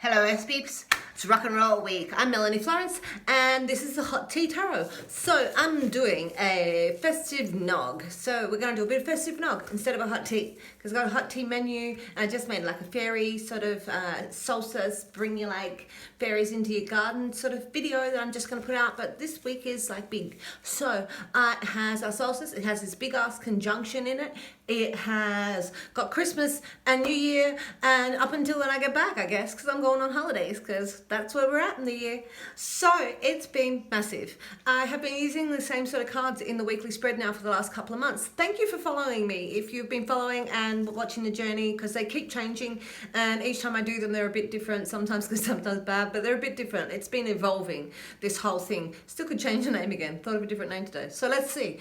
Hello Earth Peeps, it's rock and roll week. I'm Melanie Florence and this is the Hot Tea Tarot. So I'm doing a festive nog. So we're going to do a bit of festive nog instead of a hot tea, because I've got a hot tea menu and I just made like a fairy sort of solstice, bring your like fairies into your garden sort of video that I'm just going to put out. But this week is like big. So it has our solstice, it has this big ass conjunction in it. It has got Christmas and New Year and up until when I get back, I guess, because I'm going on holidays, because that's where we're at in the year. So it's been massive. I have been using the same sort of cards in the weekly spread now for the last couple of months. Thank you for following me. If you've been following and watching the journey, because they keep changing and each time I do them they're a bit different, sometimes good, sometimes bad, but they're a bit different. It's been evolving, this whole thing. Still could change the name again. Thought of a different name today. So let's see.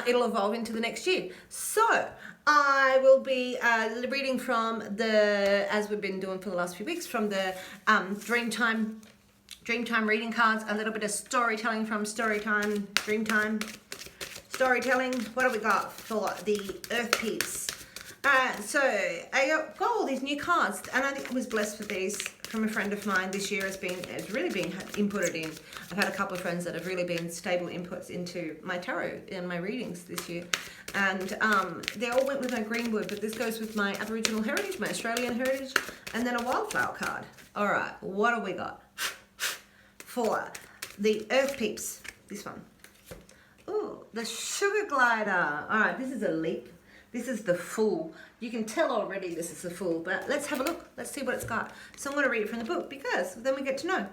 It'll evolve into the next year. So I will be reading from the, as we've been doing for the last few weeks, from the Dreamtime reading cards, a little bit of storytelling from Storytime, Dreamtime, storytelling. What have we got for the Earth Peeps? So I got all these new cards and I was blessed with these from a friend of mine this year. It's really been inputted in. I've had a couple of friends that have really been stable inputs into my tarot and my readings this year. And they all went with my greenwood, but this goes with my Aboriginal heritage, my Australian heritage, and then a wildflower card. All right, what have we got for the Earth Peeps? This one. Ooh, the Sugar Glider. All right, this is a leap. This is the Fool. You can tell already this is the Fool, but let's have a look. Let's see what it's got. So I'm going to read it from the book because then we get to know.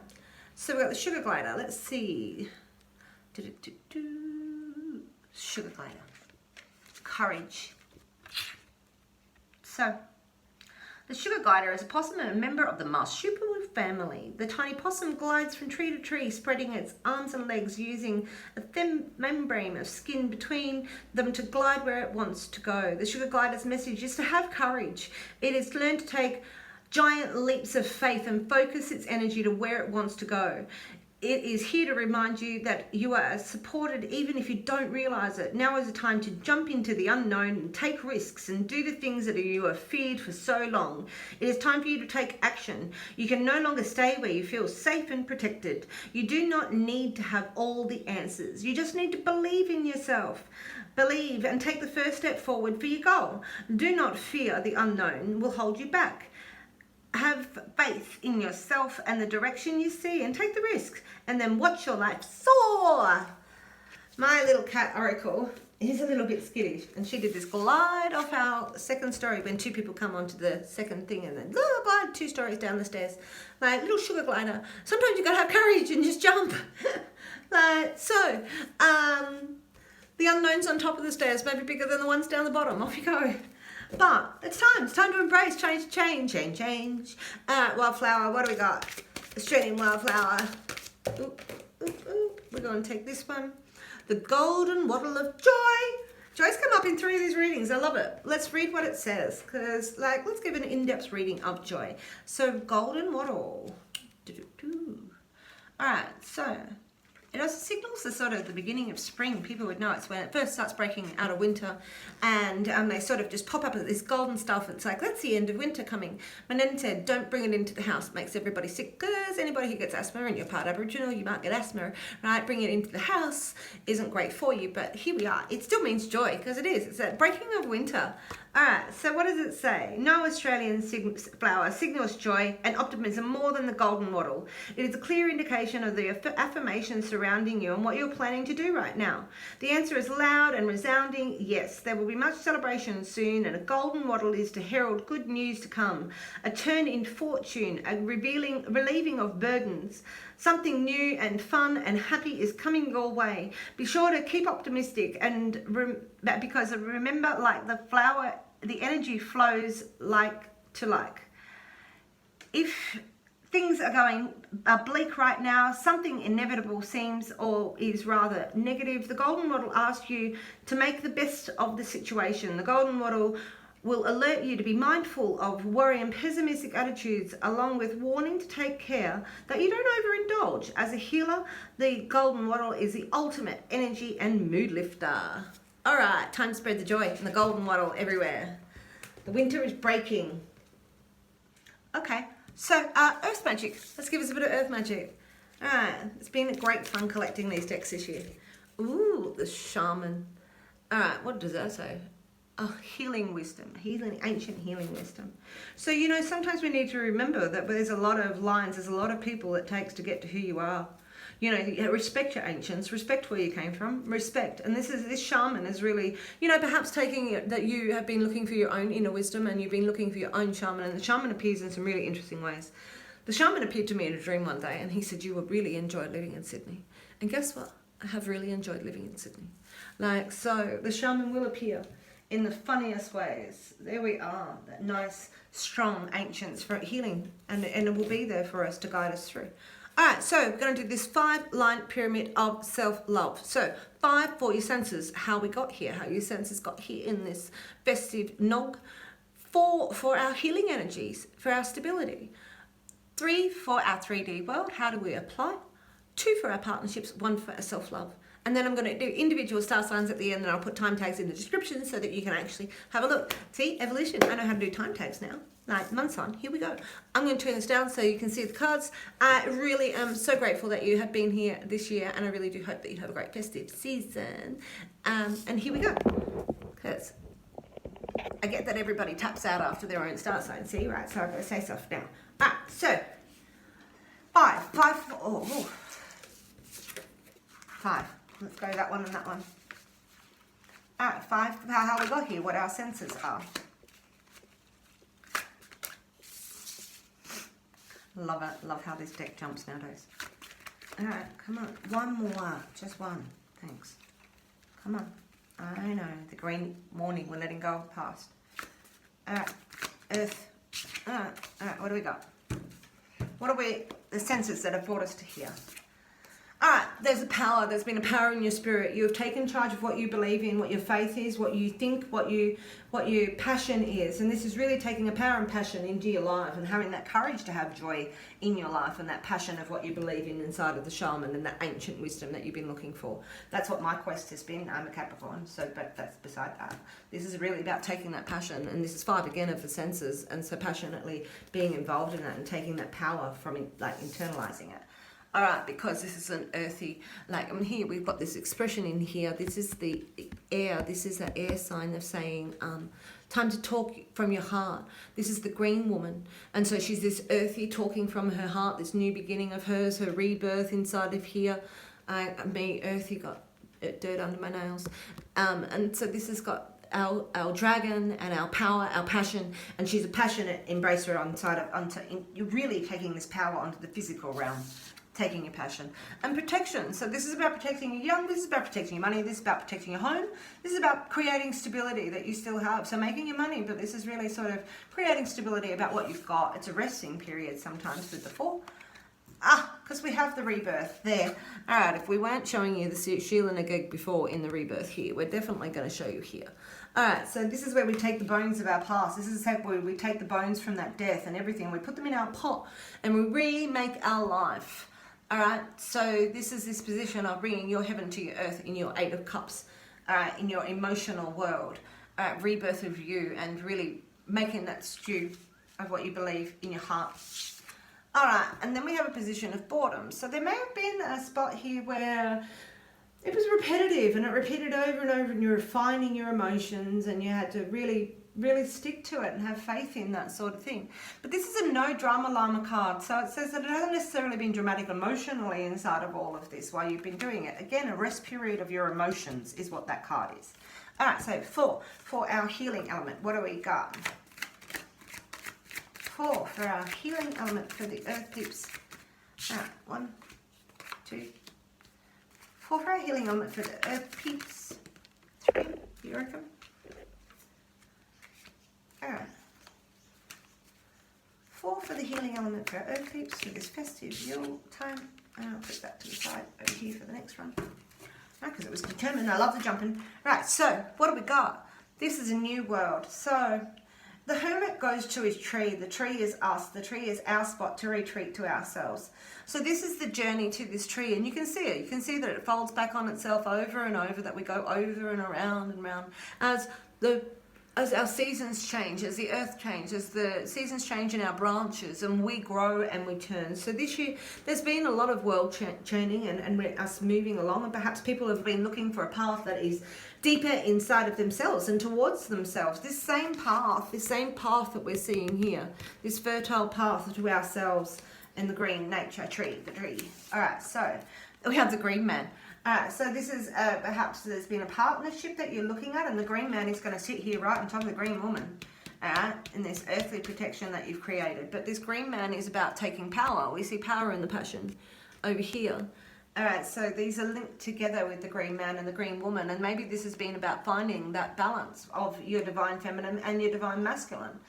So we've got the Sugar Glider. Let's see. Sugar Glider. Courage. So, the Sugar Glider is a possum and a member of the marsupial family. The tiny possum glides from tree to tree, spreading its arms and legs, using a thin membrane of skin between them to glide where it wants to go. The Sugar Glider's message is to have courage. It is to learn to take giant leaps of faith and focus its energy to where it wants to go. It is here to remind you that you are supported even if you don't realize it. Now is the time to jump into the unknown and take risks and do the things that you have feared for so long. It is time for you to take action. You can no longer stay where you feel safe and protected. You do not need to have all the answers. You just need to believe in yourself. Believe and take the first step forward for your goal. Do not fear the unknown will hold you back. Have faith in yourself and the direction you see and take the risks, and then watch your life soar. My little cat Oracle is a little bit skittish and she did this glide off our second story when two people come onto the second thing and then glide 2 stories down the stairs. Like little sugar glider. Sometimes you gotta have courage and just jump. The unknown's on top of the stairs, maybe bigger than the ones down the bottom. Off you go. But it's time to embrace change. Wildflower, what do we got? Australian wildflower. We're going to take this one. The Golden Wattle of Joy. Joy's come up in 3 of these readings. I love it. Let's read what it says, because let's give an in-depth reading of Joy. So Golden Wattle. All right, so it also signals the sort of the beginning of spring. People would know it's when it first starts breaking out of winter, and they sort of just pop up with this golden stuff. It's like, that's the end of winter coming. My nan said, don't bring it into the house. It makes everybody sick, because anybody who gets asthma, and you're part Aboriginal, you might get asthma, right? Bringing it into the house isn't great for you, but here we are. It still means joy, because it is. It's that breaking of winter. All right, so what does it say? No Australian flower signals joy and optimism more than the golden wattle. It is a clear indication of the affirmations surrounding you and what you're planning to do right now. The answer is loud and resounding yes. There will be much celebration soon, and a golden wattle is to herald good news to come, a turn in fortune, a relieving of burdens. Something new and fun and happy is coming your way. Be sure to keep optimistic and because remember, like the flower, the energy flows like to like. If things are going bleak right now, something inevitable seems or is rather negative, the Golden Wattle asks you to make the best of the situation. The Golden Wattle will alert you to be mindful of worry and pessimistic attitudes, along with warning to take care that you don't overindulge. As a healer, the Golden Wattle is the ultimate energy and mood lifter. All right, time to spread the joy and the Golden Wattle everywhere. The winter is breaking. Okay, So, Earth magic. Let's give us a bit of Earth magic. Alright, it's been great fun collecting these decks this year. Ooh, the shaman. Alright, what does that say? Oh, healing wisdom, ancient healing wisdom. So, you know, sometimes we need to remember that there's a lot of lines, there's a lot of people it takes to get to who you are. You know, respect your ancients, respect where you came from, respect. And this shaman is really, you know, perhaps taking it that you have been looking for your own inner wisdom and you've been looking for your own shaman, and the shaman appears in some really interesting ways. The shaman appeared to me in a dream one day and he said, you would really enjoy living in Sydney. And guess what? I have really enjoyed living in Sydney. Like, so the shaman will appear in the funniest ways. There we are, that nice, strong ancients for healing, and it will be there for us to guide us through. All right, so we're going to do this 5-line pyramid of self-love. So 5 for your senses, how we got here, how your senses got here in this festive nog. 4 for our healing energies, for our stability. 3 for our 3D world, how do we apply? 2 for our partnerships, 1 for our self-love. And then I'm going to do individual star signs at the end, and I'll put time tags in the description so that you can actually have a look. See, evolution. I know how to do time tags now. Like, months on. Here we go. I'm going to turn this down so you can see the cards. I really am so grateful that you have been here this year, and I really do hope that you have a great festive season. And here we go. Because I get that everybody taps out after their own star sign. See, right? So I've got to say stuff now. All right, so 5. 5. Let's go that one and that one. All right, 5 for how we got here, what our senses are. Love it. Love how this deck jumps nowadays. All right, come on. One more. Just one. Thanks. Come on. I know. The green warning we're letting go past. All right. Earth. All right. All right. What do we got? What are the senses that have brought us to here? All right, there's a power. There's been a power in your spirit. You have taken charge of what you believe in, what your faith is, what you think, what your passion is. And this is really taking a power and passion into your life and having that courage to have joy in your life and that passion of what you believe in inside of the shaman and that ancient wisdom that you've been looking for. That's what my quest has been. I'm a Capricorn, but that's beside that. This is really about taking that passion, and this is 5 again of the senses, and so passionately being involved in that and taking that power from internalizing it. All right, because this is an earthy, here we've got this expression in here. This is the air. This is an air sign of saying, time to talk from your heart. This is the green woman. And so she's this earthy talking from her heart, this new beginning of hers, her rebirth inside of here. Me, earthy, got dirt under my nails. And so this has got our dragon and our power, our passion, and she's a passionate embracer you're really taking this power onto the physical realm. Taking your passion and protection. So this is about protecting your young, this is about protecting your money, this is about protecting your home, this is about creating stability that you still have. So making your money, but this is really sort of creating stability about what you've got. It's a resting period sometimes with the 4. Because we have the rebirth there. All right, if we weren't showing you the Sheila Nageg before in the rebirth here, we're definitely going to show you here. All right, so this is where we take the bones of our past. This is where we take the bones from that death and everything. We put them in our pot and we remake our life. All right, so this is this position of bringing your heaven to your earth in your 8 of cups, in your emotional world, rebirth of you, and really making that stew of what you believe in your heart. All right, and then we have a position of boredom. So there may have been a spot here where it was repetitive and it repeated over and over, and you're refining your emotions and you had to really stick to it and have faith in that sort of thing. But this is a no drama llama card, so it says that it hasn't necessarily been dramatic emotionally inside of all of this while you've been doing it. Again, a rest period of your emotions is what that card is. All right, so 4 for our healing element. What do we got? 4 for our healing element for the Earth Peeps. All right, 1, 2, 4 for our healing element for the Earth Peeps. 3, you reckon? Alright. 4 for the healing element for Earth Peeps for this festive Yule time. And I'll put that to the side over here for the next one. Because it was determined. I love the jumping. Right, so what do we got? This is a new world. So the hermit goes to his tree. The tree is us. The tree is our spot to retreat to ourselves. So this is the journey to this tree, and you can see it. You can see that it folds back on itself over and over, that we go over and around and around as the as our seasons change, as the earth changes, as the seasons change in our branches, and we grow and we turn. So this year, there's been a lot of world churning and us moving along, and perhaps people have been looking for a path that is deeper inside of themselves and towards themselves. This same path that we're seeing here, this fertile path to ourselves and the green nature tree, the tree. All right, so we have the green man. So this is perhaps there's been a partnership that you're looking at, and the green man is going to sit here right on top of the green woman, in this earthly protection that you've created. But this green man is about taking power. We see power in the passion over here. Alright, so these are linked together with the green man and the green woman, and maybe this has been about finding that balance of your divine feminine and your divine masculine.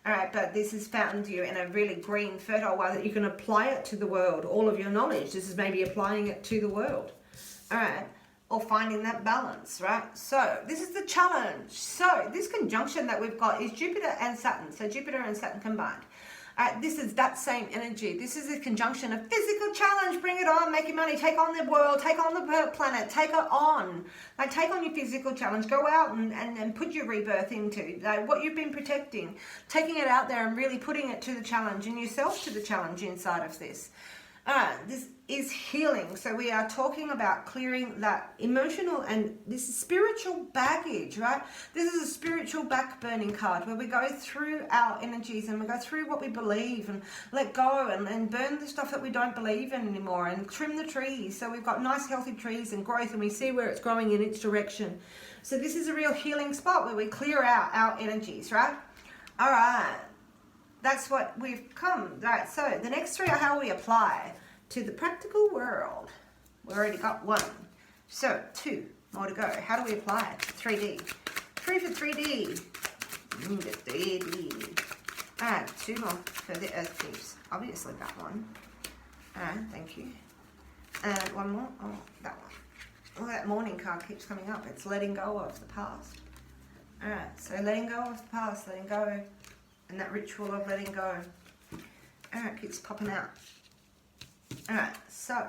Alright, but this has found you in a really green, fertile way that you can apply it to the world. All of your knowledge, this is maybe applying it to the world. Alright, or finding that balance, right? So this is the challenge. So this conjunction that we've got is Jupiter and Saturn. So Jupiter and Saturn combined. This is that same energy. This is a conjunction of physical challenge. Bring it on, make your money, take on the world, take on the planet, take it on. Like, take on your physical challenge. Go out and put your rebirth into what you've been protecting, taking it out there and really putting it to the challenge and yourself to the challenge inside of this. This is healing. So we are talking about clearing that emotional and this is spiritual baggage, right? This is a spiritual back-burning card where we go through our energies and we go through what we believe and let go and burn the stuff that we don't believe in anymore and trim the trees. So we've got nice healthy trees and growth, and we see where it's growing in its direction. So this is a real healing spot where we clear out our energies, right? All right. That's what we've come. Right, so the next three are how we apply to the practical world. We already got one. So 2 more to go. How do we apply it? 3D. 3 for 3D. The 3D. Alright, 2 more for the Earth Peeps. Obviously that one. Alright, thank you. And 1 more. Oh, that one. Oh, that morning card keeps coming up. It's letting go of the past. Alright, so letting go of the past, letting go. And that ritual of letting go. Alright, keeps popping out. Alright, so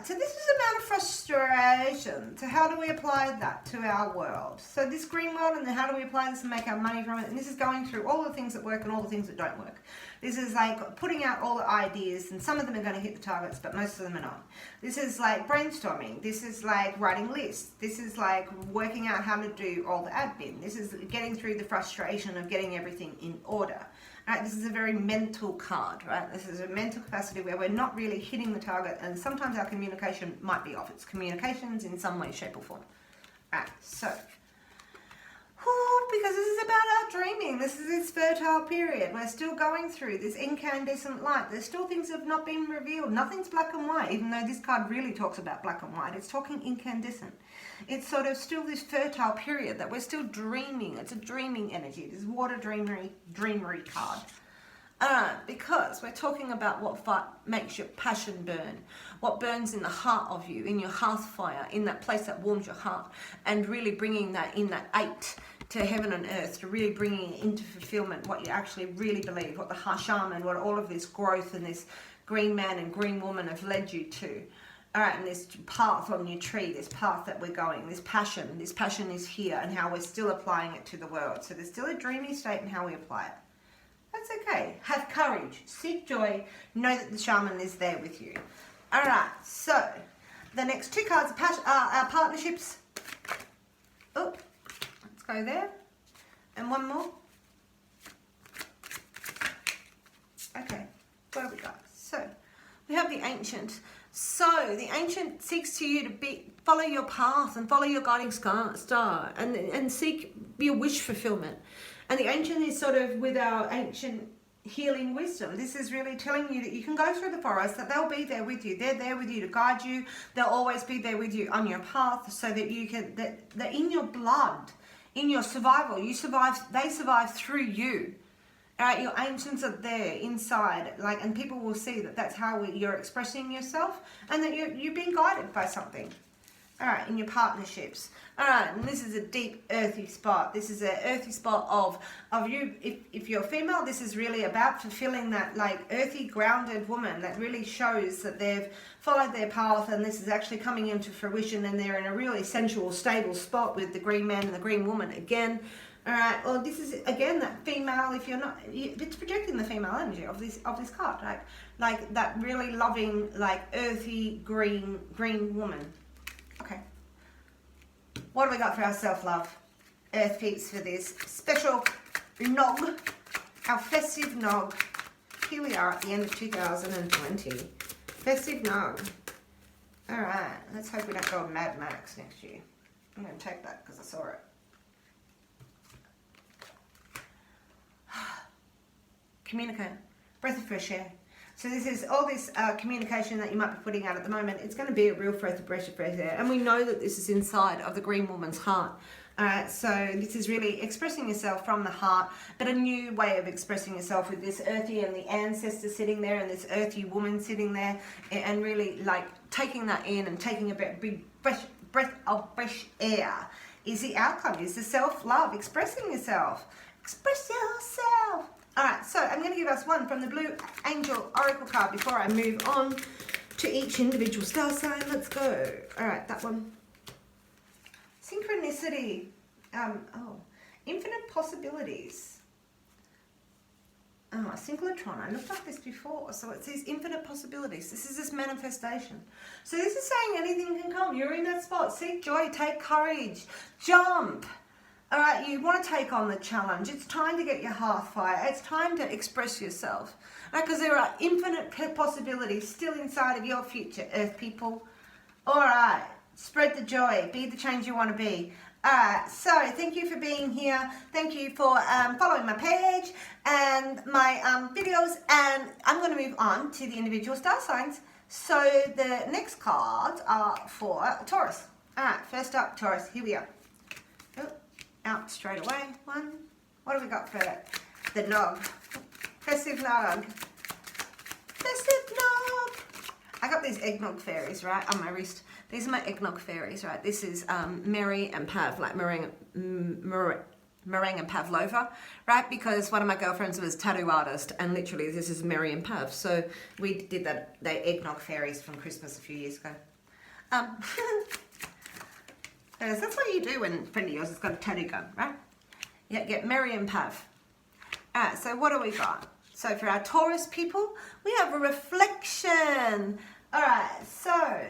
this is about frustration. So how do we apply that to our world? So this green world, and then how do we apply this and make our money from it? And this is going through all the things that work and all the things that don't work. This is like putting out all the ideas, and some of them are going to hit the targets, but most of them are not. This is like brainstorming. This is like writing lists. This is like working out how to do all the admin. This is getting through the frustration of getting everything in order. Right, this is a very mental card, right? This is a mental capacity where we're not really hitting the target, and sometimes our communication might be off. It's communications in some way, shape or form. Right, so, because this is about our dreaming. This is this fertile period. We're still going through this incandescent light. There's still things that have not been revealed. Nothing's black and white, even though this card really talks about black and white. It's talking incandescent. It's sort of still this fertile period that we're still dreaming. It's a dreaming energy, this water dreamery card. Because we're talking about what makes your passion burn, what burns in the heart of you, in your hearth fire, in that place that warms your heart, and really bringing that in that 8 to heaven and earth, to really bringing into fulfillment what you actually really believe, what the shaman, what all of this growth and this green man and green woman have led you to. All right, and this path on your tree, this path that we're going, this passion is here, and how we're still applying it to the world. So there's still a dreamy state in how we apply it. That's okay. Have courage, seek joy, know that the shaman is there with you. All right, so the next 2 cards are our partnerships. Oh, let's go there. And 1 more. Okay, what have we got? So we have the ancient. So the ancient seeks to you to follow your path and follow your guiding star and seek your wish fulfillment. And the ancient is sort of with our ancient healing wisdom. This is really telling you that you can go through the forest, that they'll be there with you. They're there with you to guide you. They'll always be there with you on your path, so that you can, that in your blood, in your survival, you survive, they survive through you. Your ancients are there inside, like, and people will see that that's how you're expressing yourself, and that you're being guided by something. All right, in your partnerships. All right, and this is a deep earthy spot. This is an earthy spot of you. If you're female, this is really about fulfilling that like earthy, grounded woman that really shows that they've followed their path, and this is actually coming into fruition, and they're in a really sensual, stable spot with the green man and the green woman again. All right. Well, this is again that female. If you're not, it's projecting the female energy of this card, right? Like that really loving, like earthy green woman. Okay. What do we got for our self-love? Earth Peeps for this special Nog, our Festive Nog. Here we are at the end of 2020. Festive Nog. All right. Let's hope we don't go Mad Max next year. I'm going to take that because I saw it. Communicate, breath of fresh air. So this is all this communication that you might be putting out at the moment. It's going to be a real breath of fresh air, and we know that this is inside of the green woman's heart. So this is really expressing yourself from the heart, but a new way of expressing yourself with this earthy and the ancestor sitting there and this earthy woman sitting there, and really like taking that in and taking a big breath of fresh air is the outcome, is the self-love, expressing yourself. Express yourself. All right, so I'm going to give us one from the Blue Angel Oracle card before I move on to each individual star sign. Let's go. All right, that one. Synchronicity. Infinite possibilities. Oh, synchrotron. I looked up this before. So it says infinite possibilities. This is this manifestation. So this is saying anything can come. You're in that spot. Seek joy. Take courage. Jump. All right, you want to take on the challenge. It's time to get your hearth fire. It's time to express yourself. Because there are infinite possibilities still inside of your future, Earth people. All right, spread the joy. Be the change you want to be. All right, so thank you for being here. Thank you for following my page and my videos. And I'm going to move on to the individual star signs. So the next cards are for Taurus. All right, first up, Taurus. Here we are. Out straight away. One. What have we got for the Nog? Festive Nog. Festive Nog. I got these eggnog fairies, right, on my wrist. These are my eggnog fairies, right? This is Mary and Pav, like meringue and Pavlova, right? Because one of my girlfriends was a tattoo artist, and literally this is Mary and Pav. So we did that, the eggnog fairies from Christmas a few years ago. That's what you do when a friend of yours has got a tattoo gun, right? Yeah, get Mary and Pav. Alright, so what do we got? So for our Taurus people, we have a reflection. Alright, so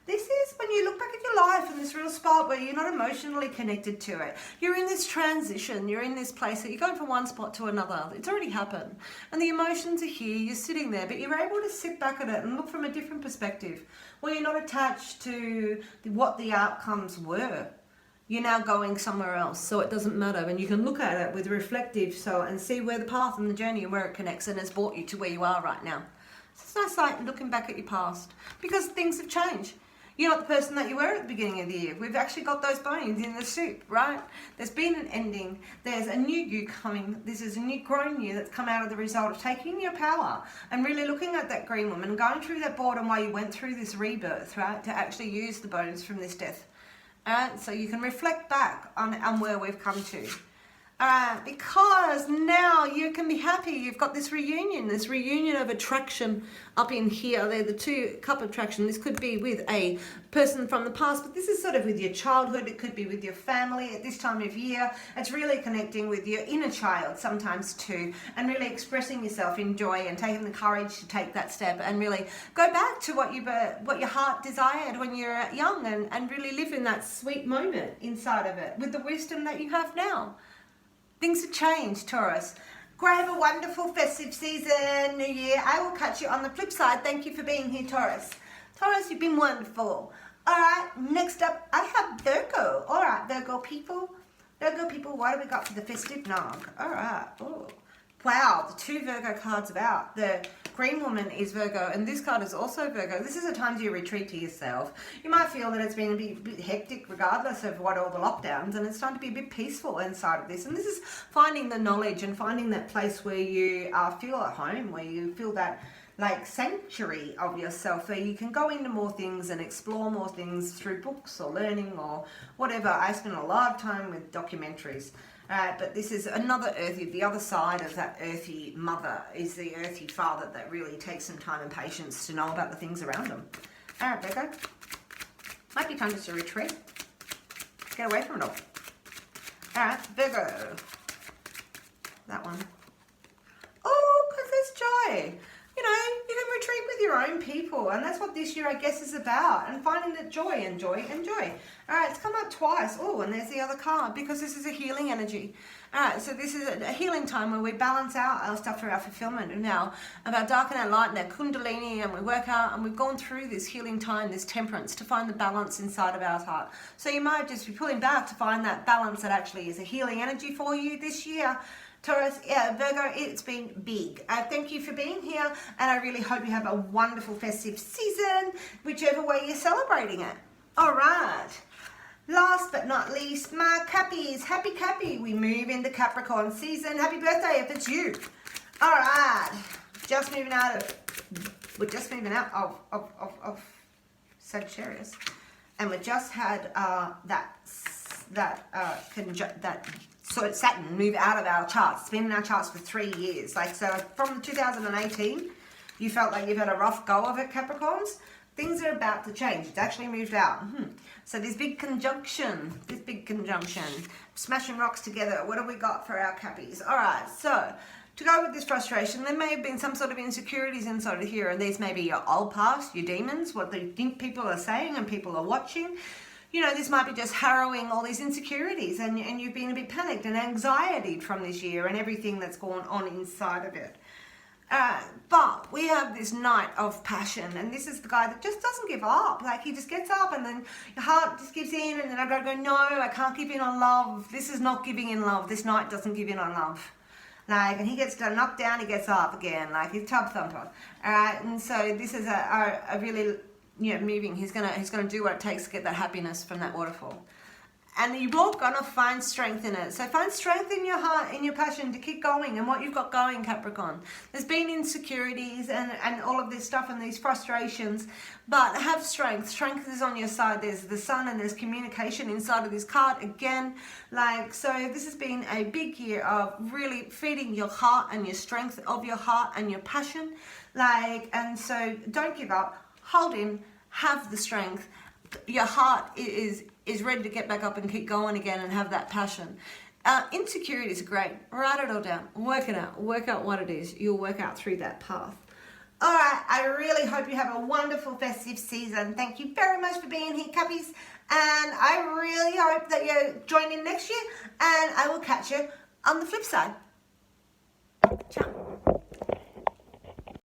this is when you look back at your life in this real spot where you're not emotionally connected to it. You're in this transition. You're in this place that you're going from one spot to another. It's already happened. And the emotions are here. You're sitting there, but you're able to sit back at it and look from a different perspective where you're not attached to what the outcomes were. You're now going somewhere else, so it doesn't matter. And you can look at it with reflective and see where the path and the journey and where it connects and has brought you to where you are right now. So it's nice like looking back at your past because things have changed. You're not the person that you were at the beginning of the year. We've actually got those bones in the soup, right? There's been an ending. There's a new you coming. This is a new grown you that's come out of the result of taking your power and really looking at that green woman and going through that boredom while you went through this rebirth, right? To actually use the bones from this death. Alright, so you can reflect back on where we've come to. Because now you can be happy. You've got this reunion of attraction up in here. They're the two cup attraction. This could be with a person from the past, but this is sort of with your childhood. It could be with your family at this time of year. It's really connecting with your inner child sometimes too, and really expressing yourself in joy and taking the courage to take that step and really go back to what your heart desired when you're young and really live in that sweet moment inside of it with the wisdom that you have now. Things have changed, Taurus. Grab a wonderful festive season, New Year. I will catch you on the flip side. Thank you for being here, Taurus. Taurus, you've been wonderful. All right, next up, I have Virgo. All right, Virgo people. Virgo people, what have we got for the Festive Nog? All right. Oh, wow, the two Virgo cards are out. The green woman is Virgo, and this card is also Virgo. This is a time to retreat to yourself. You might feel that it's been a bit hectic regardless of what all the lockdowns, and it's time to be a bit peaceful inside of this. And this is finding the knowledge and finding that place where you feel at home, where you feel that like sanctuary of yourself where you can go into more things and explore more things through books or learning or whatever. I spend a lot of time with documentaries. But this is another earthy, the other side of that earthy mother is the earthy father that really takes some time and patience to know about the things around them. All right, Virgo. Might be time just to retreat. Get away from it all. All right, Virgo. That one. Oh, because there's joy. You know, you can retreat with your own people, and that's what this year, I guess, is about, and finding that joy and joy and joy. All right, it's come up twice. Oh, and there's the other card, because this is a healing energy. All right, so this is a healing time where we balance out our stuff for our fulfillment, and now about dark and our light and our kundalini, and we work out, and we've gone through this healing time, this temperance, to find the balance inside of our heart. So you might just be pulling back to find that balance that actually is a healing energy for you this year. Taurus, yeah, Virgo, it's been big. Thank you for being here, and I really hope you have a wonderful festive season, whichever way you're celebrating it. All right. Last but not least, my Cappies. Happy Cappy. We move into Capricorn season. Happy birthday if it's you. All right. We're just moving out of Sagittarius, and we just had So Saturn move out of our charts. It's been in our charts for 3 years. Like, so from 2018, you felt like you've had a rough go of it, Capricorns. Things are about to change. It's actually moved out. So this big conjunction, smashing rocks together. What have we got for our Cappies? All right, so to go with this frustration, there may have been some sort of insecurities inside of here, and these may be your old past, your demons, what they think people are saying and people are watching. You know, this might be just harrowing all these insecurities, and you've been a bit panicked and anxiety from this year and everything that's gone on inside of it. But we have this Knight of Passion, and this is the guy that just doesn't give up. Like, he just gets up, and then your heart just gives in, and then I've got to go, no, I can't give in on love. This is not giving in love. This Knight doesn't give in on love. Like, and he gets knocked down, he gets up again. Like, he's tub thumper. And so this is a really... moving. He's gonna do what it takes to get that happiness from that waterfall, and you're gonna find strength in it. So find strength in your heart, in your passion to keep going, and what you've got going, Capricorn. There's been insecurities and all of this stuff and these frustrations, but have strength. Strength is on your side. There's the sun and there's communication inside of this card again. Like, so this has been a big year of really feeding your heart and your strength of your heart and your passion. Like, and so don't give up. Hold in, have the strength. Your heart is ready to get back up and keep going again and have that passion. Insecurities are great. Write it all down. Work it out. Work out what it is. You'll work out through that path. All right. I really hope you have a wonderful festive season. Thank you very much for being here, Cappies. And I really hope that you join in next year. And I will catch you on the flip side.